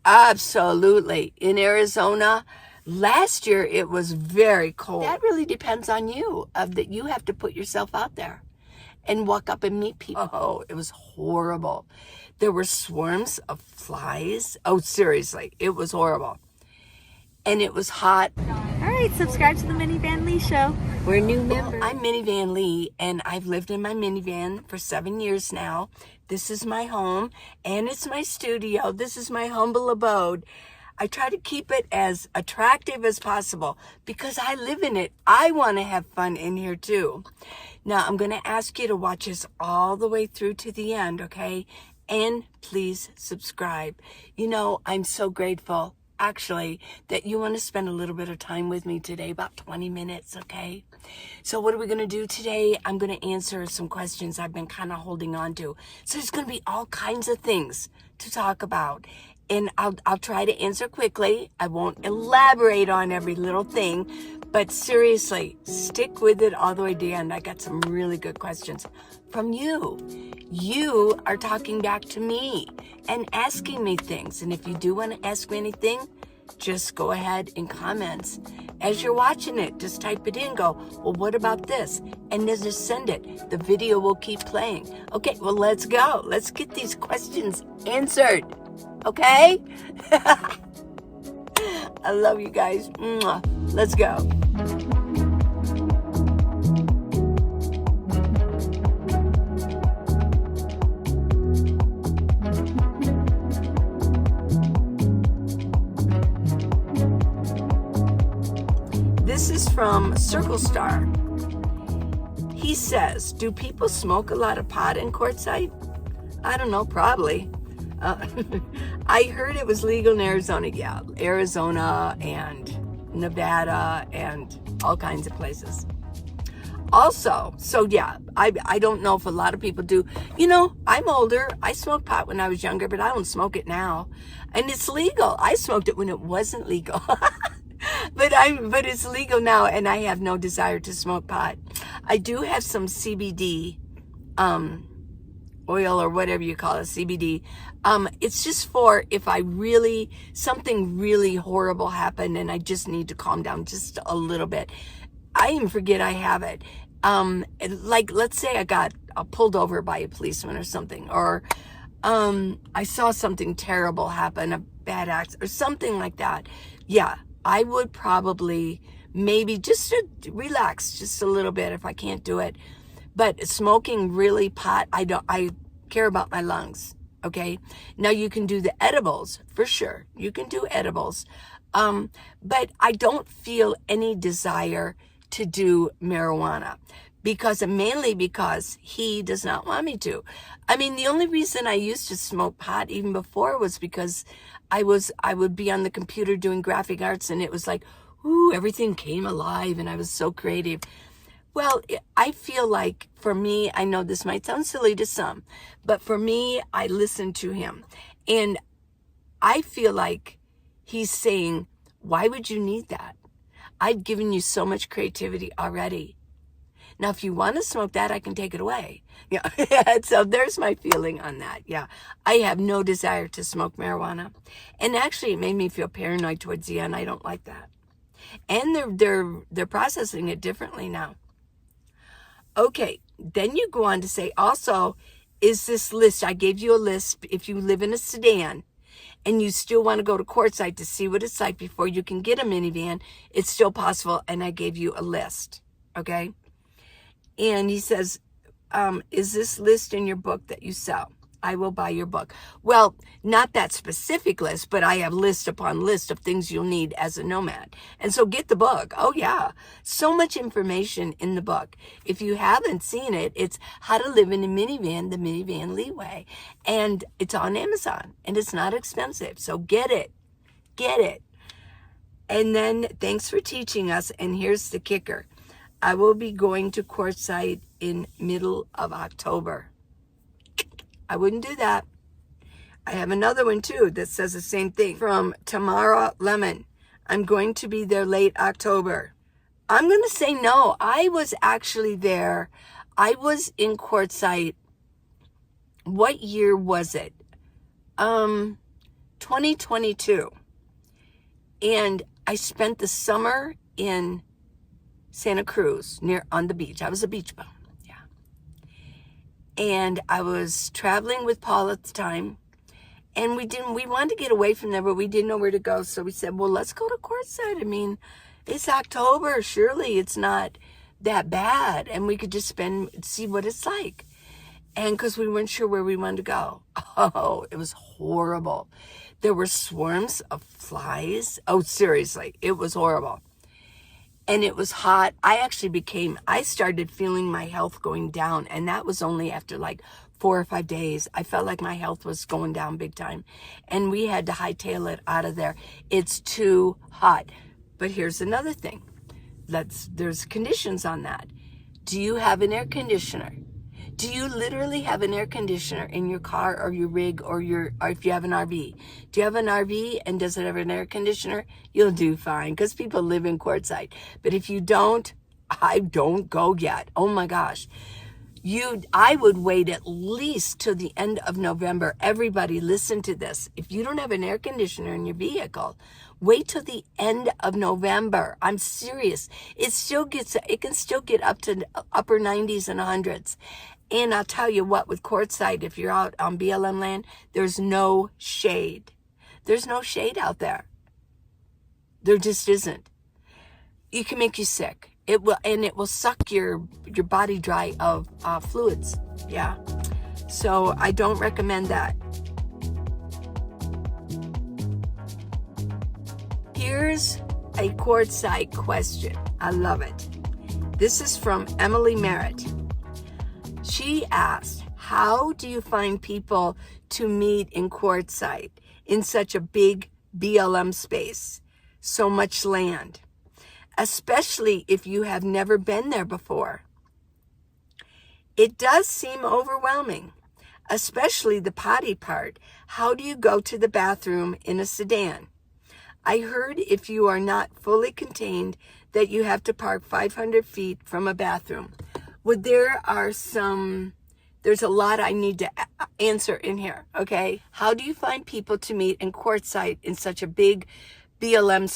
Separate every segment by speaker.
Speaker 1: Absolutely. In Arizona, last year it was very cold. That really depends on you, that you have to put yourself out there and walk up and meet people. Oh, it was horrible. There were swarms of flies. Oh, seriously, it was horrible. And it was hot.
Speaker 2: All right, subscribe to the Minivan Lee Show. We're new members.
Speaker 1: I'm Minivan Lee, and I've lived in my minivan for 7 years now. This is my home, and it's my studio. This is my humble abode. I try to keep it as attractive as possible because I live in it. I want to have fun in here too. Now, I'm going to ask you to watch us all the way through to the end, okay? And please subscribe. You know, I'm so grateful, actually, that you want to spend a little bit of time with me today, about 20 minutes, okay? So what are we going to do today? I'm going to answer some questions I've been kind of holding on to. So there's going to be all kinds of things to talk about. And I'll try to answer quickly. I won't elaborate on every little thing, but seriously, stick with it all the way to the end. I got some really good questions from you. You are talking back to me and asking me things. And if you do want to ask me anything, just go ahead in comments. As you're watching it, just type it in, go, well, what about this? And then just send it. The video will keep playing. Okay, well, let's go. Let's get these questions answered. Okay? I love you guys. Mwah. Let's go. This is from Circle Star. He says, do people smoke a lot of pot in quartzite? I don't know, probably. I heard it was legal in Arizona. Yeah, Arizona and Nevada and all kinds of places. Also, so yeah, I don't know if a lot of people do. You know, I'm older. I smoked pot when I was younger, but I don't smoke it now. And it's legal. I smoked it when it wasn't legal. But it's legal now, and I have no desire to smoke pot. I do have some CBD oil or whatever you call it, CBD. It's just for if something really horrible happened and I just need to calm down just a little bit. I even forget I have it. Like, let's say I got pulled over by a policeman or something, or I saw something terrible happen, a bad accident or something like that. Yeah, I would probably maybe just to relax just a little bit if I can't do it. But smoking really pot, I care about my lungs, okay? Now you can do the edibles, for sure. You can do edibles. But I don't feel any desire to do marijuana mainly because he does not want me to. I mean, the only reason I used to smoke pot even before was because I would be on the computer doing graphic arts and it was like, ooh, everything came alive and I was so creative. Well, I feel like for me, I know this might sound silly to some, but for me, I listen to him and I feel like he's saying, why would you need that? I've given you so much creativity already. Now, if you want to smoke that, I can take it away. Yeah. So there's my feeling on that. Yeah. I have no desire to smoke marijuana. And actually, it made me feel paranoid towards the end. I don't like that. And they're processing it differently now. Okay. Then you go on to say, also, is this list, I gave you a list, if you live in a sedan and you still want to go to quartzite to see what it's like before you can get a minivan, it's still possible. And I gave you a list. Okay. And he says, is this list in your book that you sell? I will buy your book. Well, not that specific list, but I have list upon list of things you'll need as a nomad. And so get the book. Oh, yeah. So much information in the book. If you haven't seen it, it's How to Live in a Minivan, the Minivan Leeway. And it's on Amazon, and it's not expensive. So get it. Get it. And then thanks for teaching us. And here's the kicker. I will be going to quartzite in middle of October. I wouldn't do that. I have another one too that says the same thing from Tamara Lemon. I'm going to be there late October. I'm going to say no. I was actually there. I was in quartzite. What year was it? 2022. And I spent the summer in Santa Cruz on the beach. I was a beach bum. Yeah. And I was traveling with Paul at the time. And we wanted to get away from there, but we didn't know where to go. So we said, well, let's go to Quartzsite. I mean, it's October. Surely it's not that bad. And we could just see what it's like. And because we weren't sure where we wanted to go. Oh, it was horrible. There were swarms of flies. Oh, seriously, it was horrible. And it was hot. I started feeling my health going down. And that was only after like 4 or 5 days. I felt like my health was going down big time. And we had to hightail it out of there. It's too hot. But here's another thing. There's conditions on that. Do you have an air conditioner? Do you literally have an air conditioner in your car or your rig or if you have an RV? Do you have an RV and does it have an air conditioner? You'll do fine because people live in Quartzsite. But if you don't, I don't go yet. Oh my gosh. I would wait at least till the end of November. Everybody listen to this. If you don't have an air conditioner in your vehicle, wait till the end of November. I'm serious. It can still get up to upper 90s and 100s. And I'll tell you what, with Quartzsite, if you're out on BLM land, there's no shade. There's no shade out there. There just isn't. It can make you sick. It will suck your body dry of fluids. Yeah. So I don't recommend that. Here's a Quartzsite question. I love it. This is from Emily Merritt. She asked, how do you find people to meet in Quartzsite in such a big BLM space, so much land, especially if you have never been there before? It does seem overwhelming, especially the potty part. How do you go to the bathroom in a sedan? I heard if you are not fully contained that you have to park 500 feet from a bathroom. Well, there's a lot I need to answer in here, okay? How do you find people to meet in Quartzsite in such a big BLM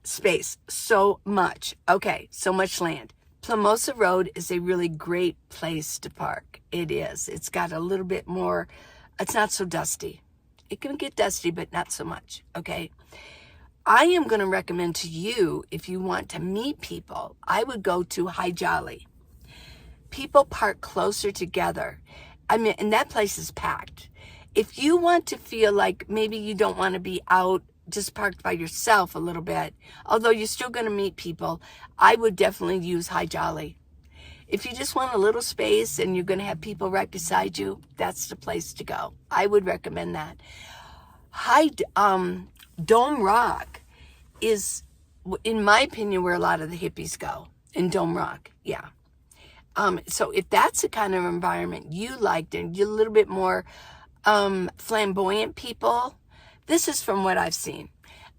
Speaker 1: space? So much. Okay, so much land. Plamosa Road is a really great place to park. It is. It's got a little bit more, it's not so dusty. It can get dusty, but not so much, okay? I am going to recommend to you, if you want to meet people, I would go to High Jolly. People park closer together. I mean, and that place is packed. If you want to feel like maybe you don't want to be out just parked by yourself a little bit, although you're still going to meet people, I would definitely use High Jolly. If you just want a little space and you're going to have people right beside you, that's the place to go. I would recommend that. Dome Rock is, in my opinion, where a lot of the hippies go, in Dome Rock. Yeah. So if that's the kind of environment you liked and you're a little bit more flamboyant people, this is from what I've seen.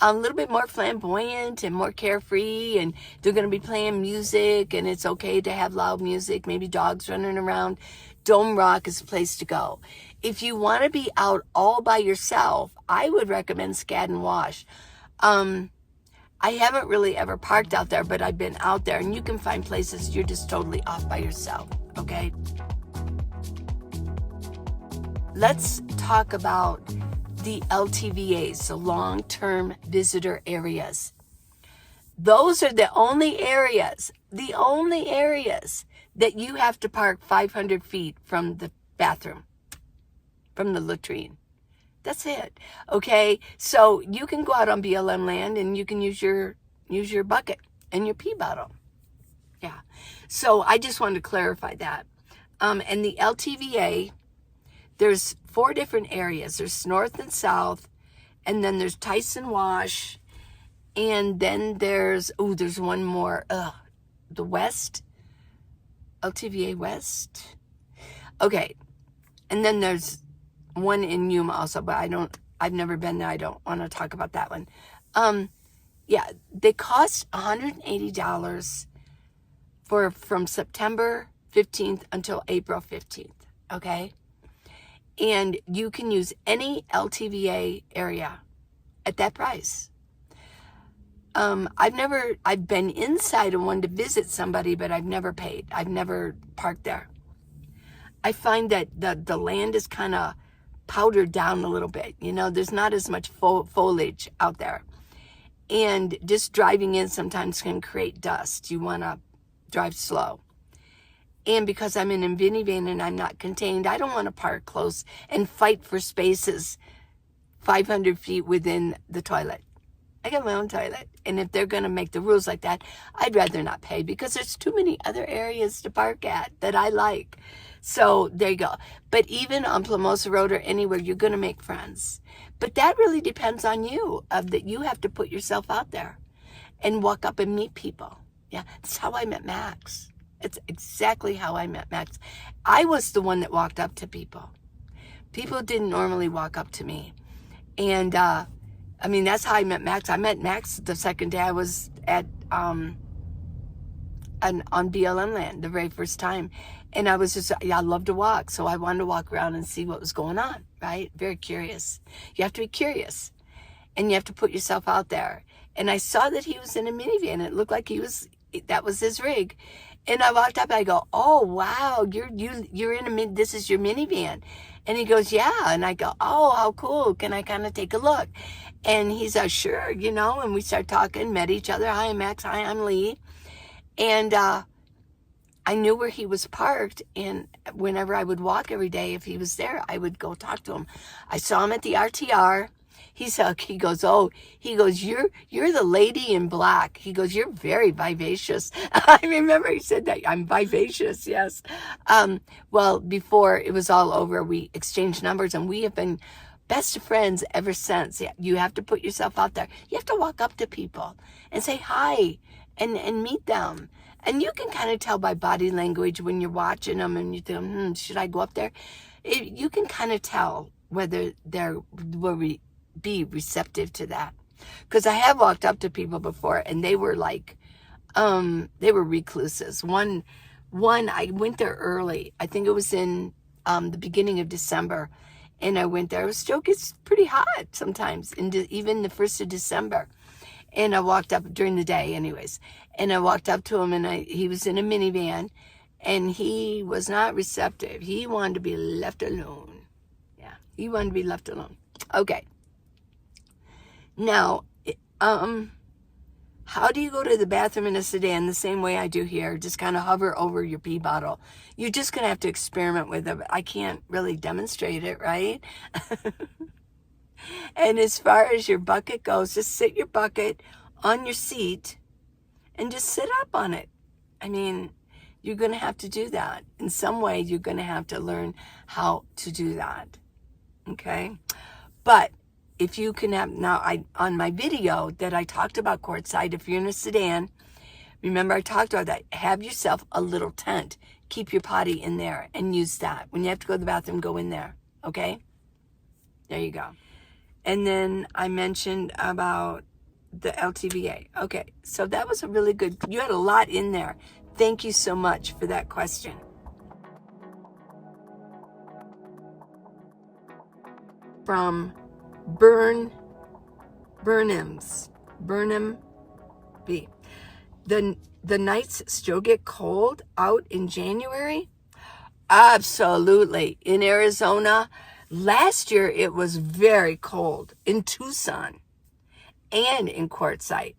Speaker 1: A little bit more flamboyant and more carefree, and they're going to be playing music, and it's okay to have loud music, maybe dogs running around. Dome Rock is a place to go. If you want to be out all by yourself, I would recommend Skadden Wash. I haven't really ever parked out there, but I've been out there, and you can find places you're just totally off by yourself, okay? Let's talk about the LTVAs, so long-term visitor areas. Those are the only areas that you have to park 500 feet from the bathroom, from the latrine. That's it. Okay. So you can go out on BLM land and you can use your bucket and your pee bottle. Yeah. So I just wanted to clarify that. And the LTVA, there's 4 different areas. There's north and south, and then there's Tyson Wash, and then there's one more. The West, LTVA West. Okay. And then there's one in Yuma also, but I've never been there. I don't want to talk about that one. Yeah, they cost $180 from September 15th until April 15th, okay? And you can use any LTVA area. at that price. I've been inside and wanted to visit somebody, but I've never paid. I've never parked there. I find that the land is kind of powdered down a little bit. You know, there's not as much foliage out there. And just driving in sometimes can create dust. You want to drive slow. And because I'm in a minivan and I'm not contained, I don't want to park close and fight for spaces 500 feet within the toilet. I got my own toilet. And if they're going to make the rules like that, I'd rather not pay because there's too many other areas to park at that I like. So there you go. But even on Plumosa Road or anywhere, you're going to make friends. But that really depends on you, that you have to put yourself out there and walk up and meet people. Yeah, that's how I met Max. It's exactly how I met Max. I was the one that walked up to people. People didn't normally walk up to me. And, I mean, that's how I met Max. I met Max the second day I was at on BLM land, the very first time. And I was just, I love to walk. So I wanted to walk around and see what was going on, right? Very curious. You have to be curious. And you have to put yourself out there. And I saw that he was in a minivan. It looked like that was his rig. And I walked up, I go, oh, wow, you're in this is your minivan. And he goes, yeah. And I go, oh, how cool. Can I kind of take a look? And he's sure, you know, and we start talking, met each other. Hi, I'm Max. Hi, I'm Lee. And I knew where he was parked. And whenever I would walk every day, if he was there, I would go talk to him. I saw him at the RTR. He goes, you're the lady in black. He goes, you're very vivacious. I remember he said that. I'm vivacious, yes. Well, before it was all over, we exchanged numbers and we have been best of friends ever since. Yeah, you have to put yourself out there. You have to walk up to people and say hi and meet them. And you can kind of tell by body language when you're watching them and you think, should I go up there? You can kind of tell whether they will be receptive to that. Because I have walked up to people before and they were like, they were recluses. One, I went there early. I think it was in the beginning of December. And I went there. It still gets pretty hot sometimes, even the 1st of December. And I walked up during the day anyways. And I walked up to him and he was in a minivan and he was not receptive. He wanted to be left alone. Yeah, he wanted to be left alone. Okay. Now, how do you go to the bathroom in a sedan the same way I do here? Just kind of hover over your pee bottle. You're just going to have to experiment with it. I can't really demonstrate it, right? And as far as your bucket goes, just sit your bucket on your seat and just sit up on it. I mean, you're going to have to do that. In some way, you're going to have to learn how to do that. Okay? But if you can have, on my video that I talked about quartzite, if you're in a sedan, remember I talked about that, have yourself a little tent. Keep your potty in there and use that. When you have to go to the bathroom, go in there. Okay? There you go. And then I mentioned about the LTVA. Okay, so that was a really good, you had a lot in there. Thank you so much for that question. From Burnham B. The nights still get cold out in January? Absolutely. In Arizona, last year it was very cold in Tucson and in Quartzite.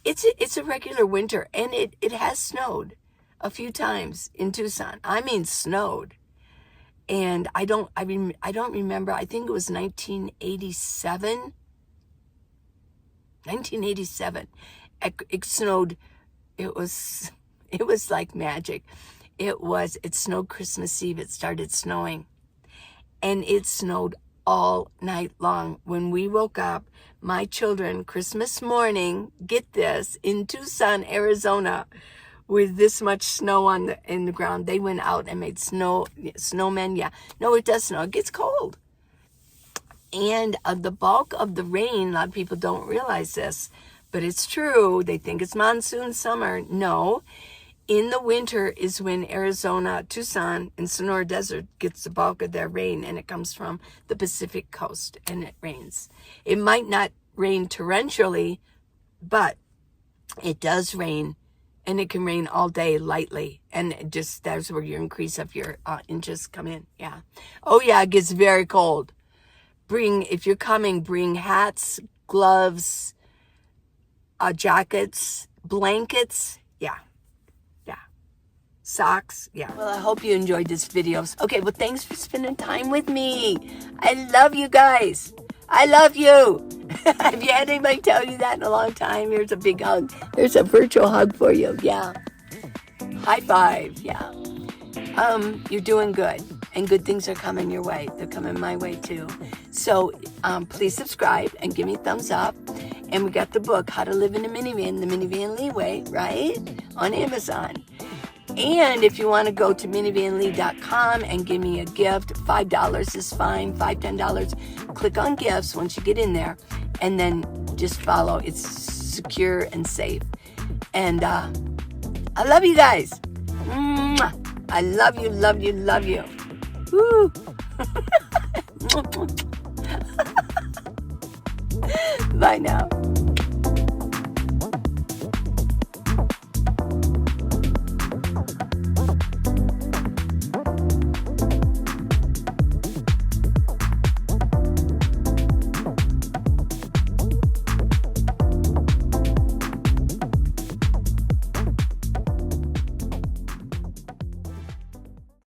Speaker 1: It's a regular winter and it has snowed a few times in Tucson. I mean snowed. And I don't remember. I think it was 1987. 1987. It snowed. It was like magic. It snowed Christmas Eve. It started snowing. And it snowed all night long. When we woke up, my children, Christmas morning, get this, in Tucson, Arizona, with this much snow in the ground, they went out and made snowmen. Yeah, no, it does snow. It gets cold. And the bulk of the rain, a lot of people don't realize this, but it's true. They think it's monsoon summer. No, in the winter is when Arizona, Tucson, and Sonora Desert gets the bulk of their rain, and it comes from the Pacific coast, and it rains. It might not rain torrentially, but it does rain, and it can rain all day lightly, and that's where your increase of your inches come in. Yeah. Oh yeah, it gets very cold. If you're coming, bring hats, gloves, jackets, blankets. Yeah. Socks. Yeah. Well, I hope you enjoyed this video. Okay, well, thanks for spending time with me. I love you guys. I love you. Have you had anybody tell you that in a long time? Here's a big hug. There's a virtual hug for you. Yeah. High five. Yeah. You're doing good, and good things are coming your way. They're coming my way too. So please subscribe and give me a thumbs up. And we got the book, How to Live in a Minivan, The Minivan Leeway, right? On Amazon. And if you want to go to minivanlee.com and give me a gift, $5 is fine, $5, $10. Click on gifts once you get in there, and then just follow. It's secure and safe. And I love you guys. Mwah. I love you, love you, love you. Woo. Bye now.